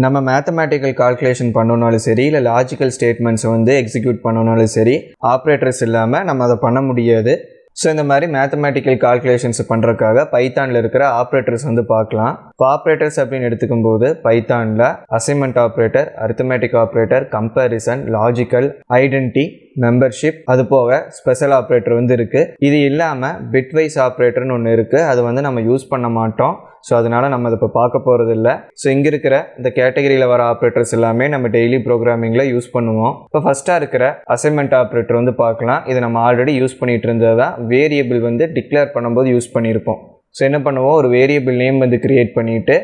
நம்ம mathematical calculation பண்ணணும்னாலும் சரி, இல்லை லாஜிக்கல் ஸ்டேட்மெண்ட்ஸை வந்து எக்ஸிக்யூட் பண்ணணும்னாலும் சரி, ஆப்ரேட்டர்ஸ் இல்லாமல் நம்ம அதை பண்ண முடியாது. ஸோ இந்த மாதிரி மேத்தமேட்டிக்கல் கால்குலேஷன்ஸ் பண்ணுறதுக்காக பைத்தானில் இருக்கிற ஆப்ரேட்டர்ஸ் வந்து பார்க்கலாம். இப்போ ஆப்ரேட்டர்ஸ் அப்படின்னு எடுத்துக்கும்போது பைத்தானில் assignment operator, arithmetic operator, comparison, logical, identity, membership, அது போக ஸ்பெஷல் ஆப்ரேட்டர் வந்து இருக்குது. இது இல்லாமல் பிட்வைஸ் ஆப்ரேட்டர்னு ஒன்று இருக்குது. அது வந்து நம்ம யூஸ் பண்ண மாட்டோம். ஸோ அதனால் நம்ம அதை இப்போ பார்க்க போகிறது இல்லை. ஸோ இங்கே இருக்கிற இந்த கேட்டகரியில் வர ஆப்ரேட்டர்ஸ் எல்லாமே நம்ம டெய்லி ப்ரோக்ராமிங்கில் யூஸ் பண்ணுவோம். இப்போ ஃபஸ்ட்டாக இருக்கிற அசைன்மெண்ட் ஆப்ரேட்டர் வந்து பார்க்கலாம். இது நம்ம ஆல்ரெடி யூஸ் பண்ணிகிட்டு இருந்தது தான். வேரியபிள் வந்து டிக்ளேர் பண்ணும்போது யூஸ் பண்ணியிருப்போம். ஸோ என்ன பண்ணுவோம், ஒரு வேரியபிள் நேம் வந்து க்ரியேட் பண்ணிவிட்டு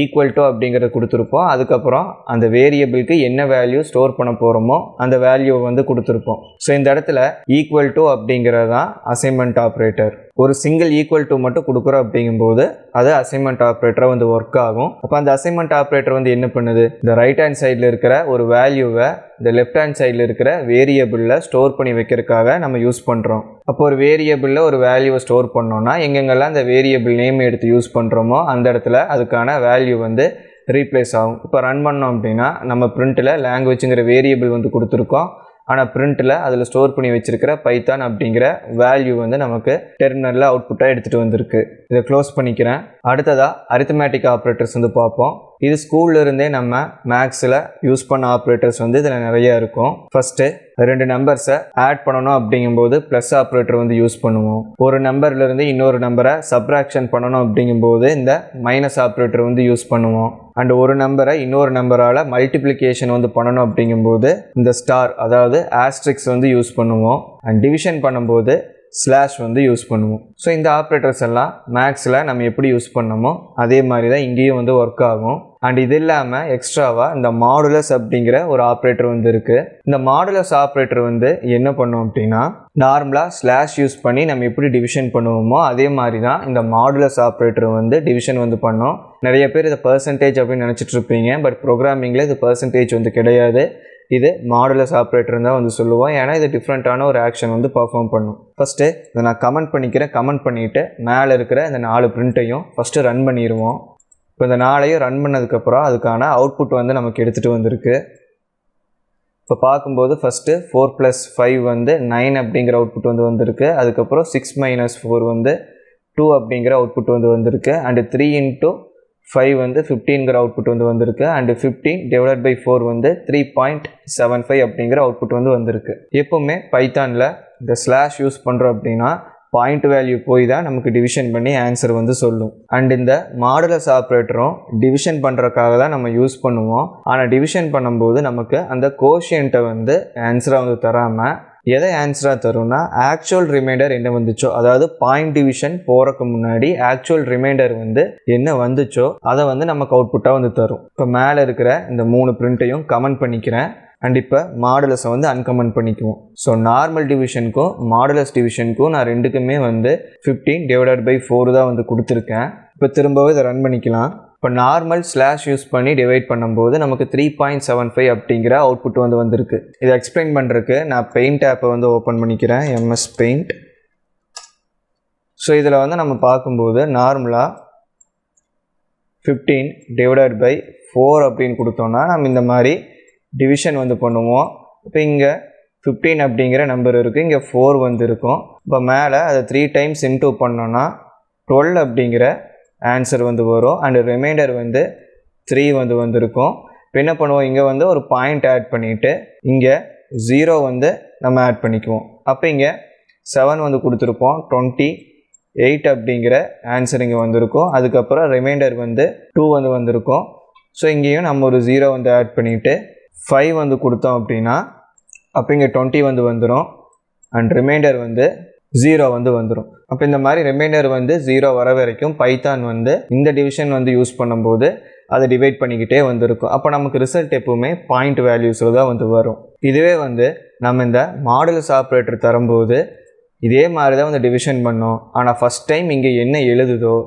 ஈக்குவல் டு அப்படிங்கிறத கொடுத்துருப்போம். அதுக்கப்புறம் அந்த வேரியபிளுக்கு என்ன வேல்யூ ஸ்டோர் பண்ண போகிறோமோ அந்த வேல்யூவை வந்து கொடுத்துருப்போம். ஸோ இந்த இடத்துல ஈக்குவல் டு அப்படிங்கிறது தான் அசைன்மெண்ட் ஆப்ரேட்டர். ஒரு சிங்கிள் ஈக்குவல் டு மட்டும் கொடுக்குறோம் அப்படிங்கும்போது அது அசைன்மெண்ட் ஆப்ரேட்டராக வந்து ஒர்க் ஆகும். அப்போ அந்த அசைன்மெண்ட் ஆப்ரேட்டர் வந்து என்ன பண்ணுது, இந்த ரைட் ஹேண்ட் சைடில் இருக்கிற ஒரு வேல்யூவை இந்த லெஃப்ட் ஹேண்ட் சைடில் இருக்கிற வேரியபிளில் ஸ்டோர் பண்ணி வைக்கிறதுக்காக நம்ம யூஸ் பண்ணுறோம். அப்போ ஒரு வேரியபிளில் ஒரு வேல்யூவை ஸ்டோர் பண்ணோன்னா எங்கெங்கெல்லாம் அந்த வேரியபிள் நேம் எடுத்து யூஸ் பண்ணுறோமோ அந்த இடத்துல அதுக்கான வேல்யூ வந்து ரீப்ளேஸ் ஆகும். இப்போ ரன் பண்ணோம் அப்படின்னா நம்ம பிரிண்ட்டில் லாங்குவேஜுங்கிற வேரியபிள் வந்து கொடுத்துருக்கோம். ஆனால் பிரிண்ட்டில் அதில் ஸ்டோர் பண்ணி வச்சுருக்கிற பைத்தான் அப்படிங்கிற வேல்யூ வந்து நமக்கு டெர்மினலில் அவுட்புட்டாக எடுத்துகிட்டு வந்திருக்கு. இதை க்ளோஸ் பண்ணிக்கிறேன். அடுத்ததாக அரித்மெட்டிக் ஆப்ரேட்டர்ஸ் வந்து பார்ப்போம். இது ஸ்கூல்லேருந்தே நம்ம மேக்ஸில் யூஸ் பண்ண ஆப்ரேட்டர்ஸ் வந்து இதில் நிறையா இருக்கும். ஃபஸ்ட்டு 2 நம்பர்ஸை ஆட் பண்ணணும் அப்படிங்கும்போது ப்ளஸ் ஆப்ரேட்டர் வந்து யூஸ் பண்ணுவோம். ஒரு நம்பர்லேருந்து இன்னொரு நம்பரை சப்ராக்ஷன் பண்ணணும் அப்படிங்கும்போது இந்த மைனஸ் ஆப்ரேட்டர் வந்து யூஸ் பண்ணுவோம். அண்ட் ஒரு நம்பரை இன்னொரு நம்பரால் மல்டிப்ளிகேஷன் வந்து பண்ணணும் அப்படிங்கும்போது இந்த ஸ்டார், அதாவது ஆஸ்ட்ரிக்ஸ் வந்து யூஸ் பண்ணுவோம். அண்ட் டிவிஷன் பண்ணும்போது ஸ்லாஷ் வந்து யூஸ் பண்ணுவோம். ஸோ இந்த ஆப்ரேட்டர்ஸ் எல்லாம் மேக்ஸில் நம்ம எப்படி யூஸ் பண்ணோமோ அதே மாதிரி தான் இங்கேயும் வந்து ஒர்க் ஆகும். அண்ட் இது இல்லாமல் எக்ஸ்ட்ராவாக இந்த மாடுலஸ் அப்படிங்கிற ஒரு ஆப்ரேட்டர் வந்து இருக்குது. இந்த மாடுலஸ் ஆப்ரேட்டர் வந்து என்ன பண்ணோம் அப்படின்னா, நார்மலாக ஸ்லாஷ் யூஸ் பண்ணி நம்ம எப்படி டிவிஷன் பண்ணுவோமோ அதே மாதிரி தான் இந்த மாடுலஸ் ஆப்ரேட்டர் வந்து டிவிஷன் வந்து பண்ணோம். நிறைய பேர் இதை பர்சன்டேஜ் அப்படின்னு நினச்சிட்டு இருப்பீங்க. பட் ப்ரோக்ராமிங்கில் இது பர்சன்டேஜ் வந்து கிடையாது. இது மாடுலஸ் ஆப்ரேட்டர் தான் வந்து சொல்லுவோம். ஏன்னா இது டிஃப்ரெண்ட்டான ஒரு ஆக்ஷன் வந்து பர்ஃபார்ம் பண்ணும். ஃபஸ்ட்டு இதை நான் கமெண்ட் பண்ணிக்கிறேன். கமெண்ட் பண்ணிவிட்டு மேலே இருக்கிற இந்த 4 பிரிண்ட்டையும் ஃபஸ்ட்டு ரன் பண்ணிடுவோம். இப்போ இந்த 4ஐயும் ரன் பண்ணதுக்கப்புறம் அதுக்கான அவுட்புட் வந்து நமக்கு எடுத்துகிட்டு வந்திருக்கு. இப்போ பார்க்கும்போது ஃபஸ்ட்டு 4 + 5 வந்து 9 அப்படிங்கிற அவுட்புட் வந்து வந்திருக்கு. அதுக்கப்புறம் 6 - 4 வந்து 2 அப்படிங்கிற அவுட்புட் வந்து வந்திருக்கு. அண்டு 3 × 5 வந்து 15ங்கிற அவுட்புட் வந்து வந்திருக்கு. அண்டு 15/4 வந்து 3.75 அப்படிங்கிற அவுட்புட் வந்து வந்திருக்கு. எப்போவுமே பைத்தானில் இந்த ஸ்லாஷ் யூஸ் பண்ணுறோம் அப்படின்னா பாயிண்ட் வேல்யூ போய் தான் நமக்கு டிவிஷன் பண்ணி ஆன்சர் வந்து சொல்லும். அண்ட் இந்த மாடுலஸ் ஆப்ரேட்டரும் டிவிஷன் பண்ணுறதுக்காக தான் நம்ம யூஸ் பண்ணுவோம். ஆனால் டிவிஷன் பண்ணும்போது நமக்கு அந்த கோஷியண்ட்டை வந்து ஆன்சராக வந்து தராமல் எதை ஆன்சராக தரும்னா ஆக்சுவல் ரிமைண்டர் என்ன வந்துச்சோ, அதாவது பாயிண்ட் டிவிஷன் போகிறதுக்கு முன்னாடி ஆக்சுவல் ரிமைண்டர் வந்து என்ன வந்துச்சோ அதை வந்து நமக்கு அவுட்புட்டாக வந்து தரும். இப்போ மேலே இருக்கிற இந்த 3 பிரிண்ட்டையும் கமெண்ட் பண்ணிக்கிறேன். அண்ட் இப்போ மாடுலஸை வந்து அன்கமெண்ட் பண்ணிக்குவோம். ஸோ நார்மல் டிவிஷனுக்கும் மாடுலஸ் டிவிஷனுக்கும் நான் ரெண்டுக்குமே வந்து 15/4 தான் வந்து கொடுத்துருக்கேன். இப்போ திரும்பவும் இதை ரன் பண்ணிக்கலாம். இப்போ நார்மல் ஸ்லாஷ் யூஸ் பண்ணி டிவைட் பண்ணும்போது நமக்கு 3.75 அப்படிங்கிற அவுட்புட் வந்து வந்திருக்கு. இதை எக்ஸ்பிளைன் பண்ணுறதுக்கு நான் பெயிண்ட் ஆப்பை வந்து ஓப்பன் பண்ணிக்கிறேன், MS பெயிண்ட். ஸோ இதில் வந்து நம்ம பார்க்கும்போது நார்மலாக 15/4 அப்படின்னு கொடுத்தோன்னா நம்ம இந்த மாதிரி டிவிஷன் வந்து பண்ணுவோம். இப்போ இங்கே 15 அப்படிங்கிற நம்பர் இருக்குது, இங்கே 4 வந்து இருக்கும். இப்போ மேலே அதை 3 டைம்ஸ் இன்டூ பண்ணோன்னா 12 அப்படிங்கிற ஆன்சர் வந்து வரும். அண்டு ரிமைண்டர் வந்து 3 வந்து வந்திருக்கும். இப்போ என்ன பண்ணுவோம், இங்கே வந்து ஒரு பாயிண்ட் ஆட் பண்ணிவிட்டு இங்கே 0 வந்து நம்ம ஆட் பண்ணிக்குவோம். அப்போ இங்கே 7 வந்து கொடுத்துருப்போம். 28 அப்படிங்கிற ஆன்சர் இங்கே வந்திருக்கும். அதுக்கப்புறம் ரிமைண்டர் வந்து 2 வந்து வந்திருக்கும். ஸோ இங்கேயும் நம்ம ஒரு 0 வந்து ஆட் பண்ணிவிட்டு 5 வந்து கொடுத்தோம் அப்படின்னா அப்போ இங்கே 20 வந்து வந்துடும். அண்ட் ரிமைண்டர் வந்து 0 வந்து வந்துடும். அப்போ இந்த மாதிரி ரிமைண்டர் வந்து 0 வர வரைக்கும் பைத்தான் வந்து இந்த டிவிஷன் வந்து யூஸ் பண்ணும்போது அதை டிவைட் பண்ணிக்கிட்டே வந்துருக்கும். அப்போ நமக்கு ரிசல்ட் எப்போவுமே பாயிண்ட் வேல்யூஸில் தான் வந்து வரும். இதுவே வந்து நம்ம இந்த மாடுலஸ் ஆப்ரேட்டர் தரும்போது இதே மாதிரி தான் வந்து டிவிஷன் பண்ணோம். ஆனால் ஃபஸ்ட் டைம் இங்கே என்ன எழுதுதோ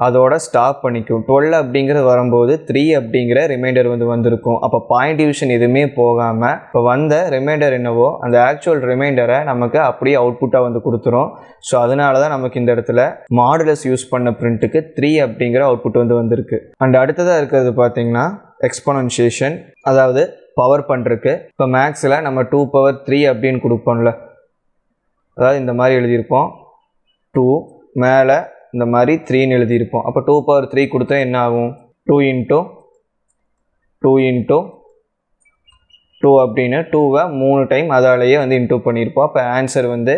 அதோட ஸ்டாப் பண்ணிக்கும். 12 அப்படிங்கிறது வரும்போது 3 அப்படிங்கிற ரிமைண்டர் வந்து வந்திருக்கும். அப்போ பாயிண்ட் டிவிஷன் எதுவுமே போகாமல் இப்போ வந்த ரிமைண்டர் என்னவோ அந்த ஆக்சுவல் ரிமைண்டரை நமக்கு அப்படியே அவுட்புட்டாக வந்து கொடுத்துரும். ஸோ அதனால தான் நமக்கு இந்த இடத்துல மாடுலஸ் யூஸ் பண்ண பிரிண்ட்டுக்கு 3 அப்படிங்கிற அவுட்புட் வந்து வந்திருக்கு. அண்ட் அடுத்ததாக இருக்கிறது பார்த்தீங்கன்னா எக்ஸ்பொனன்ஷியேஷன், அதாவது பவர் பண்ணுறதுக்கு. இப்போ மேக்ஸில் நம்ம 2^3 அப்படின்னு கொடுப்போம்ல, அதாவது இந்த மாதிரி எழுதியிருப்போம், 2 மேலே இந்த மாதிரி 3ன்னு எழுதியிருப்போம். அப்போ 2^3 கொடுத்தா என்ன ஆகும்? 2 × 2 அப்படின்னு 2வை 3 டைம் அதாலேயே வந்து இன்டூ பண்ணியிருப்போம். அப்போ ஆன்சர் வந்து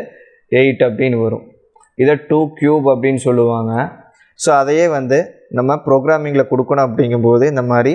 8 அப்படின்னு வரும். இதை 2³ அப்படின்னு சொல்லுவாங்க. ஸோ அதையே வந்து நம்ம ப்ரோக்ராமிங்கில் கொடுக்கணும் அப்படிங்கும்போது இந்த மாதிரி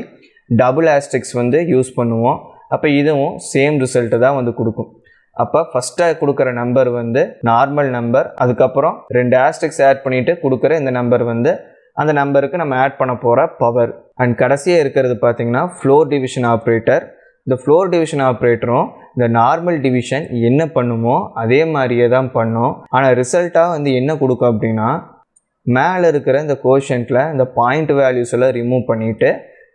டபுள் ஆஸ்டெரிக்ஸ் வந்து யூஸ் பண்ணுவோம். அப்போ இதுவும் சேம் ரிசல்ட்டு தான் வந்து கொடுக்கும். அப்போ ஃபஸ்ட்டாக கொடுக்குற நம்பர் வந்து நார்மல் நம்பர், அதுக்கப்புறம் 2 ஆஸ்டெரிக்ஸ் ஆட் பண்ணிவிட்டு கொடுக்குற இந்த நம்பர் வந்து அந்த நம்பருக்கு நம்ம ஆட் பண்ண போகிற பவர். அண்ட் கடைசியாக இருக்கிறது பார்த்திங்கன்னா ஃப்ளோர் டிவிஷன் ஆப்ரேட்டர். இந்த ஃப்ளோர் டிவிஷன் ஆப்ரேட்டரும் இந்த நார்மல் டிவிஷன் என்ன பண்ணுமோ அதே மாதிரியே தான் பண்ணும். ஆனால் ரிசல்ட்டாக வந்து என்ன கொடுக்கும் அப்படின்னா, மேலே இருக்கிற இந்த கோஷன்ட்டில் இந்த பாயிண்ட் வேல்யூஸ் எல்லாம் ரிமூவ் பண்ணிவிட்டு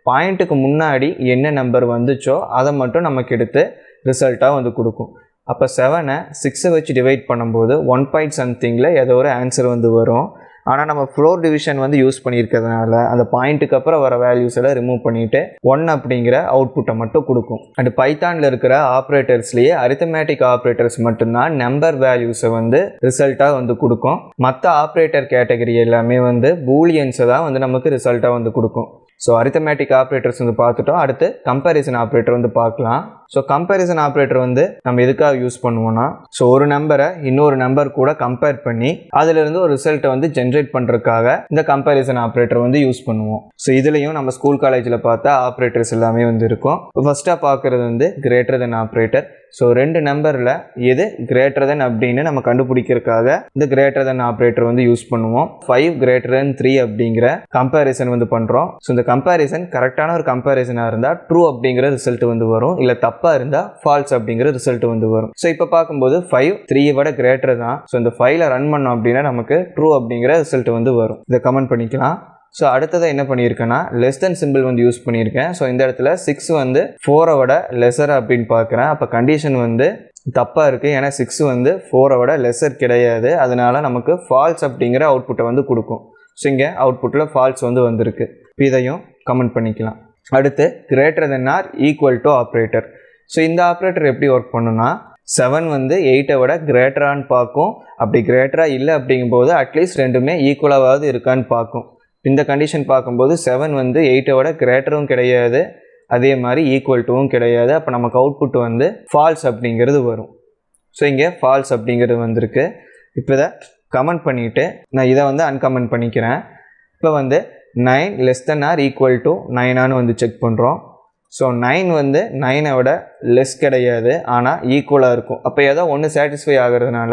பாயிண்ட்டுக்கு முன்னாடி என்ன நம்பர் வந்துச்சோ அதை மட்டும் நமக்கு எடுத்து ரிசல்ட்டாக வந்து கொடுக்கும். அப்போ 7-ஐ 6 வச்சு டிவைட் பண்ணும்போது 1 ஏதோ ஒரு ஆன்சர் வந்து வரும். ஆனால் நம்ம ஃப்ளோர் டிவிஷன் வந்து யூஸ் பண்ணியிருக்கிறதுனால அந்த பாயிண்ட்டுக்கு அப்புறம் வர வேல்யூஸ் எல்லாம் ரிமூவ் பண்ணிவிட்டு 1 அப்படிங்கிற அவுட்புட்டை மட்டும் கொடுக்கும். அண்ட் பைத்தானில் இருக்கிற ஆப்ரேட்டர்ஸ்லேயே அரித்தமேட்டிக் ஆப்ரேட்டர்ஸ் மட்டும்தான் நம்பர் வேல்யூஸை வந்து ரிசல்ட்டாக வந்து கொடுக்கும். மற்ற ஆப்ரேட்டர் கேட்டகரி எல்லாமே வந்து பூலியன்ஸை தான் வந்து நமக்கு ரிசல்ட்டாக வந்து கொடுக்கும். ஸோ அரித்தமேட்டிக் ஆப்ரேட்டர்ஸ் வந்து பார்த்துட்டோம். அடுத்து கம்பேரிசன் ஆப்ரேட்டர் வந்து பார்க்கலாம். ஸோ கம்பேரிசன் ஆப்ரேட்டர் வந்து நம்ம எதுக்காக யூஸ் பண்ணுவோம்னா, ஸோ ஒரு நம்பரை இன்னொரு நம்பர் கூட கம்பேர் பண்ணி அதிலிருந்து ஒரு ரிசல்ட்டை வந்து ஜென்ரேட் பண்ணுறதுக்காக இந்த கம்பேரிசன் ஆப்ரேட்டர் வந்து யூஸ் பண்ணுவோம். ஸோ இதுலேயும் நம்ம ஸ்கூல் காலேஜில் பார்த்தா ஆப்ரேட்டர்ஸ் எல்லாமே வந்து இருக்கும். ஃபஸ்ட்டாக பார்க்குறது வந்து கிரேட்டர் தென் ஆப்ரேட்டர். ஸோ 2 நம்பரில் எது கிரேட்டர் தென் அப்படின்னு நம்ம கண்டுபிடிக்கிறதுக்காக இந்த கிரேட்டர் தென் ஆப்ரேட்டர் வந்து யூஸ் பண்ணுவோம். 5 > 3 அப்படிங்கிற கம்பேரிசன் வந்து பண்ணுறோம். ஸோ இந்த கம்பேரிசன் கரெக்டான ஒரு கம்பேரிசனாக இருந்தால் ட்ரூ அப்படிங்கிற ரிசல்ட் வந்து வரும், இல்லை தப்பாக இருந்தால் ஃபால்ஸ் அப்படிங்கிற ரிசல்ட் வந்து வரும். ஸோ இப்போ பார்க்கும்போது 5 3 விட கிரேட்டர் தான். ஸோ இந்த 5ல் ரன் பண்ணோம் அப்படின்னா நமக்கு ட்ரூ அப்படிங்கிற ரிசல்ட் வந்து வரும். இதை கமெண்ட் பண்ணிக்கலாம். ஸோ அடுத்ததாக என்ன பண்ணியிருக்கேன்னா லெஸ் தென் சிம்பிள் வந்து யூஸ் பண்ணியிருக்கேன். ஸோ இந்த இடத்துல 6 வந்து 4 விட லெஸர் அப்படின்னு பார்க்குறேன். அப்போ கண்டிஷன் வந்து தப்பாக இருக்குது. ஏன்னா 6 வந்து 4 விட லெஸர் கிடையாது. அதனால நமக்கு ஃபால்ஸ் அப்படிங்கிற அவுட்புட்டை வந்து கொடுக்கும். ஸோ இங்கே அவுட்புட்டில் ஃபால்ஸ் வந்து வந்திருக்கு. இதையும் கமெண்ட் பண்ணிக்கலாம். அடுத்து greater than or equal to operator. So இந்த ஆப்ரேட்டர் எப்படி ஒர்க் பண்ணுன்னா, 7 வந்து 8 விட கிரேட்டரான்னு பார்க்கும். அப்படி கிரேட்டராக இல்லை அப்படிங்கும்போது அட்லீஸ்ட் ரெண்டுமே ஈக்குவலாவது இருக்கான்னு பார்க்கும். இந்த கண்டிஷன் பார்க்கும்போது 7 வந்து 8 விட கிரேட்டரும் கிடையாது, அதே மாதிரி ஈக்குவல் டுவும் கிடையாது. அப்போ நமக்கு அவுட்புட் வந்து ஃபால்ஸ் அப்படிங்கிறது வரும். ஸோ இங்கே ஃபால்ஸ் அப்படிங்கிறது வந்திருக்கு. இப்போ இதை கமெண்ட் பண்ணிவிட்டு நான் இதை வந்து அன்கமெண்ட் பண்ணிக்கிறேன். இப்போ வந்து 9 <= 9 வந்து செக் பண்ணுறோம். ஸோ 9 வந்து 9 விட லெஸ் கிடையாது, ஆனால் ஈக்குவலாக இருக்கும். அப்போ ஏதோ ஒன்று சாட்டிஸ்ஃபை ஆகிறதுனால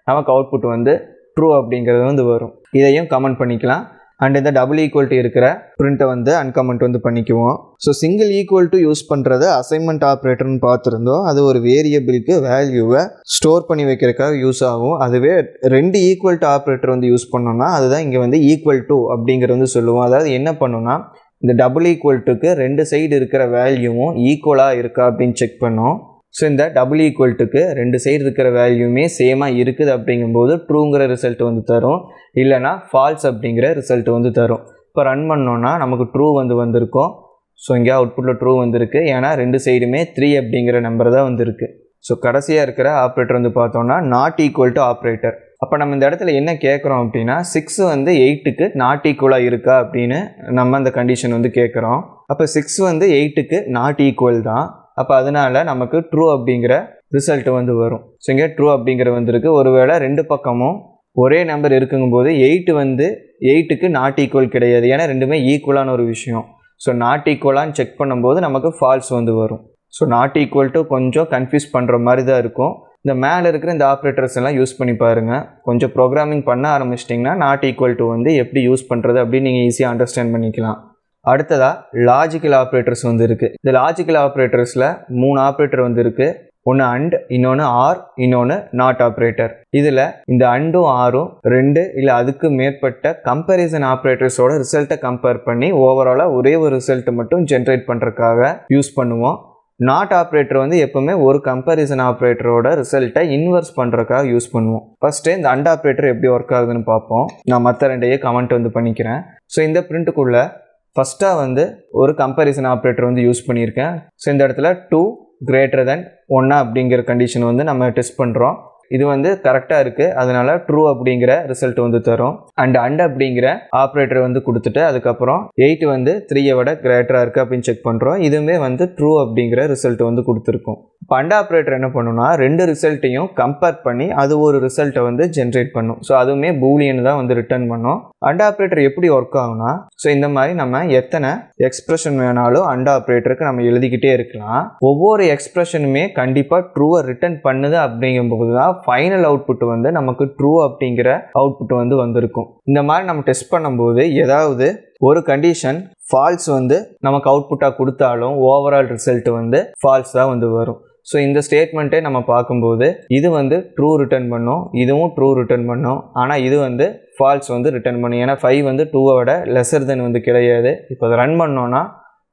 நமக்கு அவுட்புட் வந்து ட்ரூ அப்படிங்கிறது வந்து வரும். இதையும் கமெண்ட் பண்ணிக்கலாம். அண்ட் இந்த டபுள் ஈக்குவல் இருக்கிற பிரிண்ட்டை வந்து அன்கமெண்ட் வந்து பண்ணிக்குவோம். So single equal to use பண்ணுறது அசைன்மெண்ட் ஆப்ரேட்டர்னு பார்த்துருந்தோம். அது ஒரு வேரியபிளுக்கு வேல்யூவை ஸ்டோர் பண்ணி வைக்கிறதுக்காக யூஸ் ஆகும். அதுவே 2 ஈக்குவல் டு ஆப்ரேட்டர் வந்து யூஸ் பண்ணோம்னா அதுதான் இங்கே வந்து ஈக்குவல் டு அப்படிங்கிறது வந்து சொல்லுவோம். அதாவது என்ன பண்ணுன்னா, இந்த டபுள் ஈக்குவல் டுக்கு 2 சைடு இருக்கிற வேல்யூவும் ஈக்குவலாக இருக்கா அப்படின்னு செக் பண்ணோம். ஸோ இந்த டபுள் ஈக்குவல் டுக்கு 2 சைடு இருக்கிற வேல்யூமே சேமாக இருக்குது அப்படிங்கும்போது ட்ரூங்கிற ரிசல்ட் வந்து தரும், இல்லைனா ஃபால்ஸ் அப்படிங்கிற ரிசல்ட் வந்து தரும். இப்போ ரன் பண்ணோன்னா நமக்கு ட்ரூ வந்து வந்திருக்கும். ஸோ இங்கே அவுட்புட்டில் ட்ரூ வந்திருக்கு, ஏன்னா 2 சைடுமே 3 அப்படிங்கிற நம்பர் தான் வந்துருக்கு. ஸோ கடைசியாக இருக்கிற ஆப்ரேட்டர் வந்து பார்த்தோன்னா நாட் ஈக்குவல் டு ஆப்ரேட்டர். அப்போ நம்ம இந்த இடத்துல என்ன கேட்குறோம் அப்படின்னா, 6 வந்து 8க்கு நாட் ஈக்குவலாக இருக்கா அப்படின்னு நம்ம அந்த கண்டிஷன் வந்து கேட்குறோம். அப்போ 6 வந்து 8க்கு நாட் ஈக்குவல் தான். அப்போ அதனால் நமக்கு ட்ரூ அப்படிங்கிற ரிசல்ட் வந்து வரும். ஸோ இங்கே ட்ரூ அப்படிங்கிற வந்துருக்கு. ஒருவேளை 2 பக்கமும் ஒரே நம்பர் இருக்குங்கும்போது 8 வந்து 8க்கு நாட் ஈக்குவல் கிடையாது, ஏன்னா ரெண்டுமே ஈக்குவலான ஒரு விஷயம். ஸோ நாட் ஈக்குவலான்னு செக் பண்ணும்போது நமக்கு ஃபால்ஸ் வந்து வரும். ஸோ நாட் ஈக்குவல் டு கொஞ்சம் கன்ஃபியூஸ் பண்ணுற மாதிரி தான் இருக்கும். இந்த மேலே இருக்கிற இந்த ஆப்ரேட்டர்ஸ் எல்லாம் யூஸ் பண்ணி பாருங்கள். கொஞ்சம் ப்ரோக்ராமிங் பண்ண ஆரம்பிச்சிட்டிங்கன்னா நாட் ஈக்குவல் டு வந்து எப்படி யூஸ் பண்ணுறது அப்படின்னு நீங்கள் ஈஸியாக அண்டர்ஸ்டாண்ட் பண்ணிக்கலாம். அடுத்ததாக லாஜிக்கல் ஆப்ரேட்டர்ஸ் வந்து இருக்குது. இந்த லாஜிக்கல் ஆப்ரேட்டர்ஸில் 3 ஆப்ரேட்டர் வந்து இருக்குது. ஒன்று அண்ட், இன்னொன்று ஆர், இன்னொன்று நாட் ஆப்ரேட்டர். இதில் இந்த அண்டும் ஆரும் 2 இல்லை அதுக்கு மேற்பட்ட கம்பேரிசன் ஆப்ரேட்டர்ஸோட ரிசல்ட்டை கம்பேர் பண்ணி ஓவராலாக ஒரே ஒரு ரிசல்ட்டை மட்டும் ஜென்ரேட் பண்ணுறதுக்காக யூஸ் பண்ணுவோம். நாட் ஆப்ரேட்டர் வந்து எப்பவுமே ஒரு கம்பேரிசன் ஆப்ரேட்டரோட ரிசல்ட்டை இன்வெர்ஸ் பண்ணுறதுக்காக யூஸ் பண்ணுவோம். ஃபஸ்ட்டு இந்த அண்ட் ஆப்ரேட்டர் எப்படி ஒர்க் ஆகுதுன்னு பார்ப்போம். நான் மற்ற 2 கமெண்ட் வந்து பண்ணிக்கிறேன். ஸோ இந்த பிரிண்ட்டுக்குள்ளே ஃபஸ்ட்டாக வந்து ஒரு கம்பேரிசன் ஆப்ரேட்டர் வந்து யூஸ் பண்ணியிருக்கேன். ஸோ இந்த இடத்துல 2 greater than 1 அப்படிங்கிற கண்டிஷன் வந்து நம்ம டெஸ்ட் பண்ணுறோம். இது வந்து கரெக்டாக இருக்குது, அதனால ட்ரூ அப்படிங்கிற ரிசல்ட் வந்து தரும். அண்ட் அப்படிங்கிற ஆப்ரேட்டர் வந்து கொடுத்துட்டு அதுக்கப்புறம் 8 வந்து 3 விட கிரேட்டராக இருக்குது அப்படின்னு செக் பண்ணுறோம். இதுவுமே வந்து ட்ரூ அப்படிங்கிற ரிசல்ட் வந்து கொடுத்துருக்கோம். இப்போ அண்ட் ஆப்ரேட்டர் என்ன பண்ணுன்னா 2 ரிசல்ட்டையும் கம்பேர் பண்ணி அது ஒரு ரிசல்ட்டை வந்து ஜென்ரேட் பண்ணும். ஸோ அதுவுமே பூலியன் தான் வந்து ரிட்டர்ன் பண்ணும். அண்ட் ஆப்ரேட்டர் எப்படி ஒர்க் ஆகும்னா, ஸோ இந்த மாதிரி நம்ம எத்தனை எக்ஸ்பிரஷன் வேணாலும் அண்ட் ஆப்ரேட்டருக்கு நம்ம எழுதிக்கிட்டே இருக்கலாம். ஒவ்வொரு எக்ஸ்பிரஷனுமே கண்டிப்பாக ட்ரூவை ரிட்டர்ன் பண்ணுது அப்படிங்கும்போது தான் ஃபைனல் அவுட்புட் வந்து நமக்கு ட்ரூ அப்படிங்கிற அவுட்புட் வந்து வந்திருக்கும். இந்த மாதிரி நம்ம டெஸ்ட் பண்ணும்போது ஏதாவது ஒரு கண்டிஷன் ஃபால்ஸ் வந்து நமக்கு அவுட்புட்டாக கொடுத்தாலும் ஓவரால் ரிசல்ட் வந்து ஃபால்ஸ் தான் வந்து வரும். ஸோ இந்த ஸ்டேட்மெண்ட்டே நம்ம பார்க்கும்போது இது வந்து ட்ரூ ரிட்டர்ன் பண்ணும், இதுவும் ட்ரூ ரிட்டர்ன் பண்ணும். ஆனால் இது வந்து ஃபால்ஸ் வந்து ரிட்டர்ன் பண்ணும். ஏன்னா 5 வந்து 2 விட லெஸர் தென் வந்து கிடையாது. இப்போ அதை ரன் பண்ணோன்னா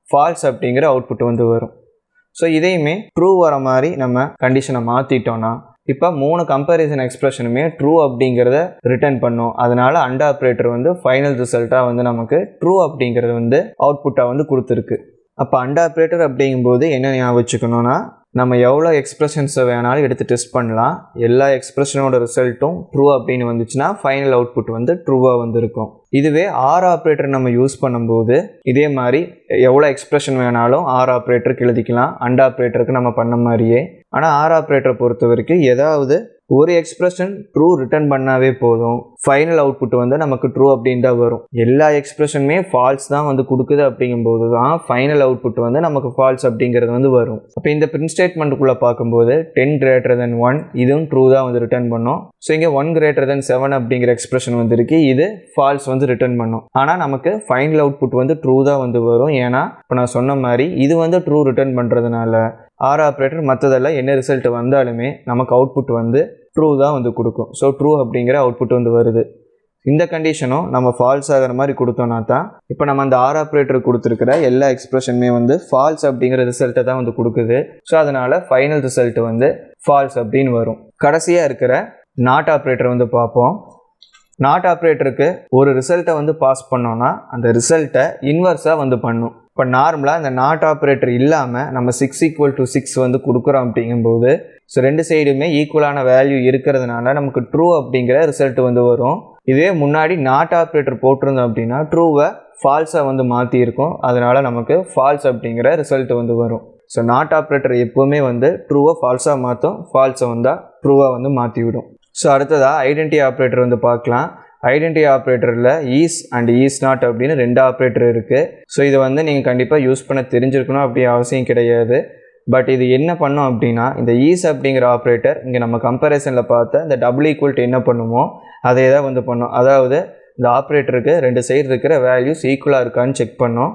ஃபால்ஸ் அப்படிங்கிற அவுட்புட் வந்து வரும். ஸோ இதையுமே ட்ரூ வர மாதிரி நம்ம கண்டிஷனை மாற்றிட்டோன்னா இப்போ 3 கம்பேரிசன் எக்ஸ்பிரஷனுமே ட்ரூ அப்படிங்கிறத ரிட்டர்ன் பண்ணும். அதனால அண்ட் ஆப்ரேட்டர் வந்து ஃபைனல் ரிசல்ட்டாக வந்து நமக்கு ட்ரூ அப்படிங்கிறது வந்து அவுட்புட்டாக வந்து கொடுத்துருக்கு. அப்போ அண்ட் ஆப்ரேட்டர் அப்படிங்கும்போது என்ன ஞாபகம் வச்சுக்கணும்னா, நம்ம எவ்வளோ எக்ஸ்பிரஷன்ஸை வேணாலும் எடுத்து டெஸ்ட் பண்ணலாம். எல்லா எக்ஸ்பிரஷனோட ரிசல்ட்டும் ட்ரூ அப்படின்னு வந்துச்சுன்னா ஃபைனல் அவுட்புட் வந்து ட்ரூவாக வந்து இருக்கும். இதுவே ஆர் ஆப்ரேட்டர் நம்ம யூஸ் பண்ணும்போது இதே மாதிரி எவ்வளோ எக்ஸ்பிரஷன் வேணாலும் ஆர் ஆப்ரேட்டருக்கு எழுதிக்கலாம், அண்ட் ஆப்ரேட்டருக்கு நம்ம பண்ண மாதிரியே. ஆனால் ஆர் ஆப்ரேட்டரை பொறுத்த வரைக்கும் ஏதாவது ஒரு எக்ஸ்பிரஷன் ட்ரூ ரிட்டர்ன் பண்ணாவே போதும், ஃபைனல் அவுட்புட் வந்து நமக்கு ட்ரூ அப்படின்னு தான் வரும். எல்லா எக்ஸ்பிரஷனுமே ஃபால்ஸ் தான் வந்து கொடுக்குது அப்படிங்கும்போது தான் ஃபைனல் அவுட்புட் வந்து நமக்கு ஃபால்ஸ் அப்படிங்கிறது வந்து வரும். அப்போ இந்த பிரிண்ட் ஸ்டேட்மெண்ட்டுக்குள்ளே பார்க்கும்போது 10 greater than 1 இதுவும் ட்ரூ தான் வந்து ரிட்டர்ன் பண்ணும். ஸோ இங்கே 1 greater than 7 அப்படிங்கிற எக்ஸ்பிரஷன் வந்து இருக்கு, இது ஃபால்ஸ் வந்து ரிட்டர்ன் பண்ணும். ஆனால் நமக்கு ஃபைனல் அவுட்புட் வந்து ட்ரூ தான் வந்து வரும். ஏன்னா இப்போ நான் சொன்ன மாதிரி இது வந்து ட்ரூ ரிட்டர்ன் பண்ணுறதுனால ஆர் ஆப்ரேட்டர் மற்றதெல்லாம் என்ன ரிசல்ட் வந்தாலுமே நமக்கு அவுட்புட் வந்து ட்ரூ தான் வந்து கொடுக்கும். ஸோ ட்ரூ அப்படிங்கிற அவுட்புட் வந்து வருது. இந்த கண்டிஷனும் நம்ம ஃபால்ஸ் ஆகிற மாதிரி கொடுத்தோன்னா தான் இப்போ நம்ம அந்த ஆர் ஆப்ரேட்டர் கொடுத்துருக்கிற எல்லா எக்ஸ்பிரஷனுமே வந்து ஃபால்ஸ் அப்படிங்கிற ரிசல்ட்டை தான் வந்து கொடுக்குது. ஸோ அதனால் ஃபைனல் ரிசல்ட் வந்து ஃபால்ஸ் அப்படின்னு வரும். கடைசியாக இருக்கிற நாட் ஆப்ரேட்டர் வந்து பார்ப்போம். நாட் ஆப்ரேட்டருக்கு ஒரு ரிசல்ட்டை வந்து பாஸ் பண்ணோன்னா அந்த ரிசல்ட்டை இன்வர்ஸாக வந்து பண்ணும். இப்போ நார்மலாக இந்த நாட் ஆப்ரேட்டர் இல்லாமல் நம்ம 6 = 6 வந்து கொடுக்குறோம் அப்படிங்கும்போது ஸோ 2 சைடுமே ஈக்குவலான வேல்யூ இருக்கிறதுனால நமக்கு ட்ரூ அப்படிங்கிற ரிசல்ட் வந்து வரும். இதே முன்னாடி நாட் ஆப்ரேட்டர் போட்டிருந்தோம் அப்படின்னா ட்ரூவை ஃபால்ஸாக வந்து மாற்றியிருக்கும், அதனால் நமக்கு ஃபால்ஸ் அப்படிங்கிற ரிசல்ட் வந்து வரும். ஸோ நாட் ஆப்ரேட்டர் எப்போவுமே வந்து ட்ரூவை ஃபால்ஸாக மாற்றும், ஃபால்ஸை வந்தால் ட்ரூவாக வந்து மாற்றி விடும். ஸோ அடுத்ததாக ஐடென்டி ஆப்ரேட்டர் வந்து பார்க்கலாம். ஐடென்டி ஆப்ரேட்டரில் ஈஸ் அண்ட் ஈஸ் நாட் அப்படின்னு 2 ஆப்ரேட்டர் இருக்குது. ஸோ இதை வந்து நீங்கள் கண்டிப்பாக யூஸ் பண்ண தெரிஞ்சிருக்கணும் அப்படி அவசியம் கிடையாது. பட் இது என்ன பண்ணும் அப்படின்னா, இந்த ஈஸ் அப்படிங்கிற ஆப்ரேட்டர் இங்கே நம்ம கம்பேரிசனில் பார்த்த இந்த டபுள் ஈக்குவல் என்ன பண்ணுமோ அதே தான் வந்து பண்ணும். அதாவது இந்த ஆப்ரேட்டருக்கு 2 சைடு இருக்கிற வேல்யூஸ் ஈக்குவலாக இருக்கான்னு செக் பண்ணும்.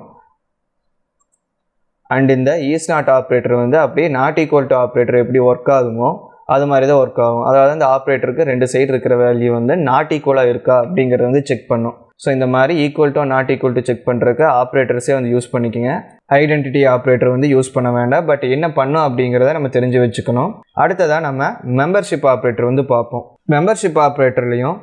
அண்ட் இந்த ஈஸ் நாட் ஆப்ரேட்டர் வந்து அப்படியே நாட் ஈக்குவல் டு ஆப்ரேட்டர் எப்படி ஒர்க் ஆகுமோ அது மாதிரி தான் ஒர்க் ஆகும். அதாவது இந்த ஆப்ரேட்டருக்கு 2 சைடு இருக்கிற வேல்யூ வந்து நாட் ஈக்குவலாக இருக்கா அப்படிங்கிறத வந்து செக் பண்ணும். ஸோ இந்த மாதிரி equal to not equal to check பண்ணுறதுக்கு ஆப்ரேட்டர்ஸே வந்து யூஸ் பண்ணிக்கோங்க. ஐடென்டிட்டி ஆப்ரேட்டர் வந்து யூஸ் பண்ண வேண்டாம். பட் என்ன பண்ணும் அப்படிங்கிறத நம்ம தெரிஞ்சு வச்சுக்கணும். அடுத்ததாக நம்ம மெம்பர்ஷிப் ஆப்ரேட்டர் வந்து பார்ப்போம். மெம்பர்ஷிப் ஆப்ரேட்டர்லேயும்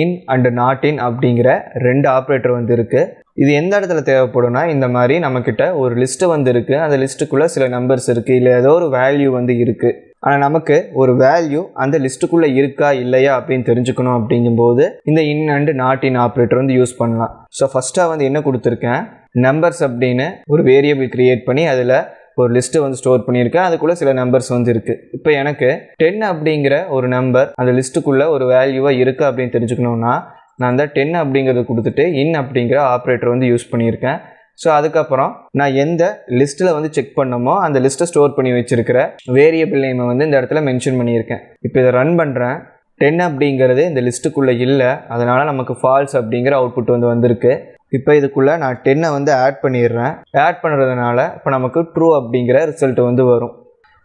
இன் அண்ட் நாட் இன் அப்படிங்கிற 2 ஆப்ரேட்டர் வந்து இருக்குது. இது எந்த இடத்துல தேவைப்படும்னா, இந்த மாதிரி நம்மக்கிட்ட ஒரு லிஸ்ட்டு வந்து இருக்குது, அந்த லிஸ்ட்டுக்குள்ளே சில நம்பர்ஸ் இருக்குது, இல்லை ஏதோ ஒரு வேல்யூ வந்து இருக்குது. ஆனால் நமக்கு ஒரு வேல்யூ அந்த லிஸ்ட்டுக்குள்ளே இருக்கா இல்லையா அப்படின்னு தெரிஞ்சுக்கணும். அப்படிங்கும்போது இந்த இன் அண்ட் நாட் இன் ஆப்ரேட்டர் வந்து யூஸ் பண்ணலாம். ஸோ ஃபஸ்ட்டாக வந்து என்ன கொடுத்துருக்கேன், நம்பர்ஸ் அப்படின்னு ஒரு வேரியபிள் க்ரியேட் பண்ணி அதில் ஒரு லிஸ்ட்டு வந்து ஸ்டோர் பண்ணியிருக்கேன். அதுக்குள்ளே சில நம்பர்ஸ் வந்து இருக்குது. இப்போ எனக்கு 10 அப்படிங்கிற ஒரு நம்பர் அந்த லிஸ்ட்டுக்குள்ளே ஒரு வேல்யூவாக இருக்குது அப்படின்னு தெரிஞ்சுக்கணுன்னா நான் அந்த 10 அப்படிங்கிறத கொடுத்துட்டு இன் அப்படிங்கிற ஆப்ரேட்டர் வந்து யூஸ் பண்ணியிருக்கேன். ஸோ அதுக்கப்புறம் நான் எந்த லிஸ்ட்டில் வந்து செக் பண்ணமோ அந்த லிஸ்ட்டை ஸ்டோர் பண்ணி வச்சுருக்கிற வேரியபிள் நேமை வந்து இந்த இடத்துல மென்ஷன் பண்ணியிருக்கேன். இப்போ இதை ரன் பண்ணுறேன். 10 அப்படிங்கிறது இந்த லிஸ்ட்டுக்குள்ளே இல்லை, அதனால் நமக்கு ஃபால்ஸ் அப்படிங்கிற அவுட்புட் வந்து வந்திருக்கு. இப்போ இதுக்குள்ளே நான் 10 வந்து ஆட் பண்ணிடுறேன். ஆட் பண்ணுறதுனால இப்போ நமக்கு ட்ரூ அப்படிங்கிற ரிசல்ட் வந்து வரும்.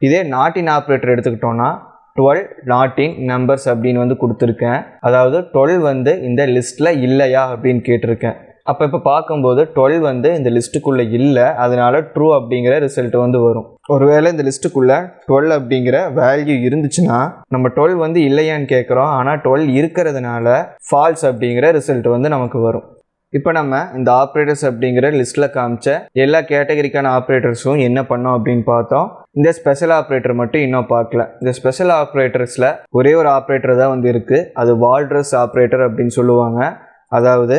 இதே நாட் இன் ஆப்ரேட்டர் எடுத்துக்கிட்டோன்னா 12 நாட் இன் நம்பர்ஸ் அப்படின்னு வந்து கொடுத்துருக்கேன். அதாவது 12 வந்து இந்த லிஸ்ட்டில் இல்லையா அப்படின்னு கேட்டிருக்கேன். அப்போ இப்போ பார்க்கும்போது 12 வந்து இந்த லிஸ்ட்டுக்குள்ளே இல்லை, அதனால ட்ரூ அப்படிங்கிற ரிசல்ட் வந்து வரும். ஒருவேளை இந்த லிஸ்ட்டுக்குள்ளே 12 அப்படிங்கிற வேல்யூ இருந்துச்சுன்னா நம்ம 12 வந்து இல்லையான்னு கேட்குறோம், ஆனால் 12 இருக்கிறதுனால ஃபால்ஸ் அப்படிங்கிற ரிசல்ட் வந்து நமக்கு வரும். இப்போ நம்ம இந்த ஆப்ரேட்டர்ஸ் அப்படிங்கிற லிஸ்ட்டில் காமிச்ச எல்லா கேட்டகரிக்கான ஆப்ரேட்டர்ஸும் என்ன பண்ணோம் அப்படின்னு பார்த்தோம். இந்த ஸ்பெஷல் ஆப்ரேட்டர் மட்டும் இன்னும் பார்க்கல. இந்த ஸ்பெஷல் ஆப்ரேட்டர்ஸில் ஒரே ஒரு ஆப்ரேட்டர் தான் வந்து இருக்குது. அது வால்ட்ரஸ் ஆப்ரேட்டர் அப்படின்னு சொல்லுவாங்க. அதாவது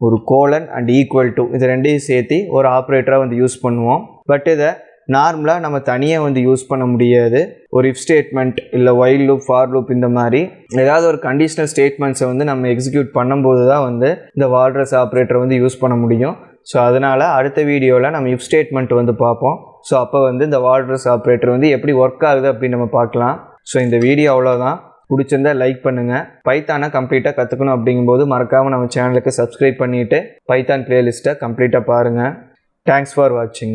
ஒரு கோலன் அண்ட் ஈக்குவல் டு இது ரெண்டையும் சேர்த்து ஒரு ஆப்ரேட்டராக வந்து யூஸ் பண்ணுவோம். பட் இதை நார்மலாக நம்ம தனியாக வந்து யூஸ் பண்ண முடியாது. ஒரு இஃப் ஸ்டேட்மெண்ட் இல்லை ஒயில் லூப், ஃபார் லூப் இந்த மாதிரி ஏதாவது ஒரு கண்டிஷனல் ஸ்டேட்மெண்ட்ஸை வந்து நம்ம எக்ஸிக்யூட் பண்ணும்போது தான் வந்து இந்த வால்ட்ரஸ் ஆப்ரேட்டரை வந்து யூஸ் பண்ண முடியும். ஸோ அதனால் அடுத்த வீடியோவில் நம்ம இஃப் ஸ்டேட்மெண்ட் வந்து பார்ப்போம். ஸோ அப்போ வந்து இந்த வால்ட்ரஸ் ஆப்ரேட்டர் வந்து எப்படி ஒர்க் ஆகுது அப்படின்னு நம்ம பார்க்கலாம். ஸோ இந்த வீடியோ அவ்வளோதான். பிடிச்சிருந்தா லைக் பண்ணுங்கள். பைத்தானை கம்ப்ளீட்டாக கற்றுக்கணும் அப்படிங்கும்போது மறக்காமல் நம்ம சேனலுக்கு சப்ஸ்கிரைப் பண்ணிவிட்டு பைத்தான் பிளேலிஸ்ட்டை கம்ப்ளீட்டாக பாருங்கள். தேங்க்ஸ் ஃபார் வாட்சிங்.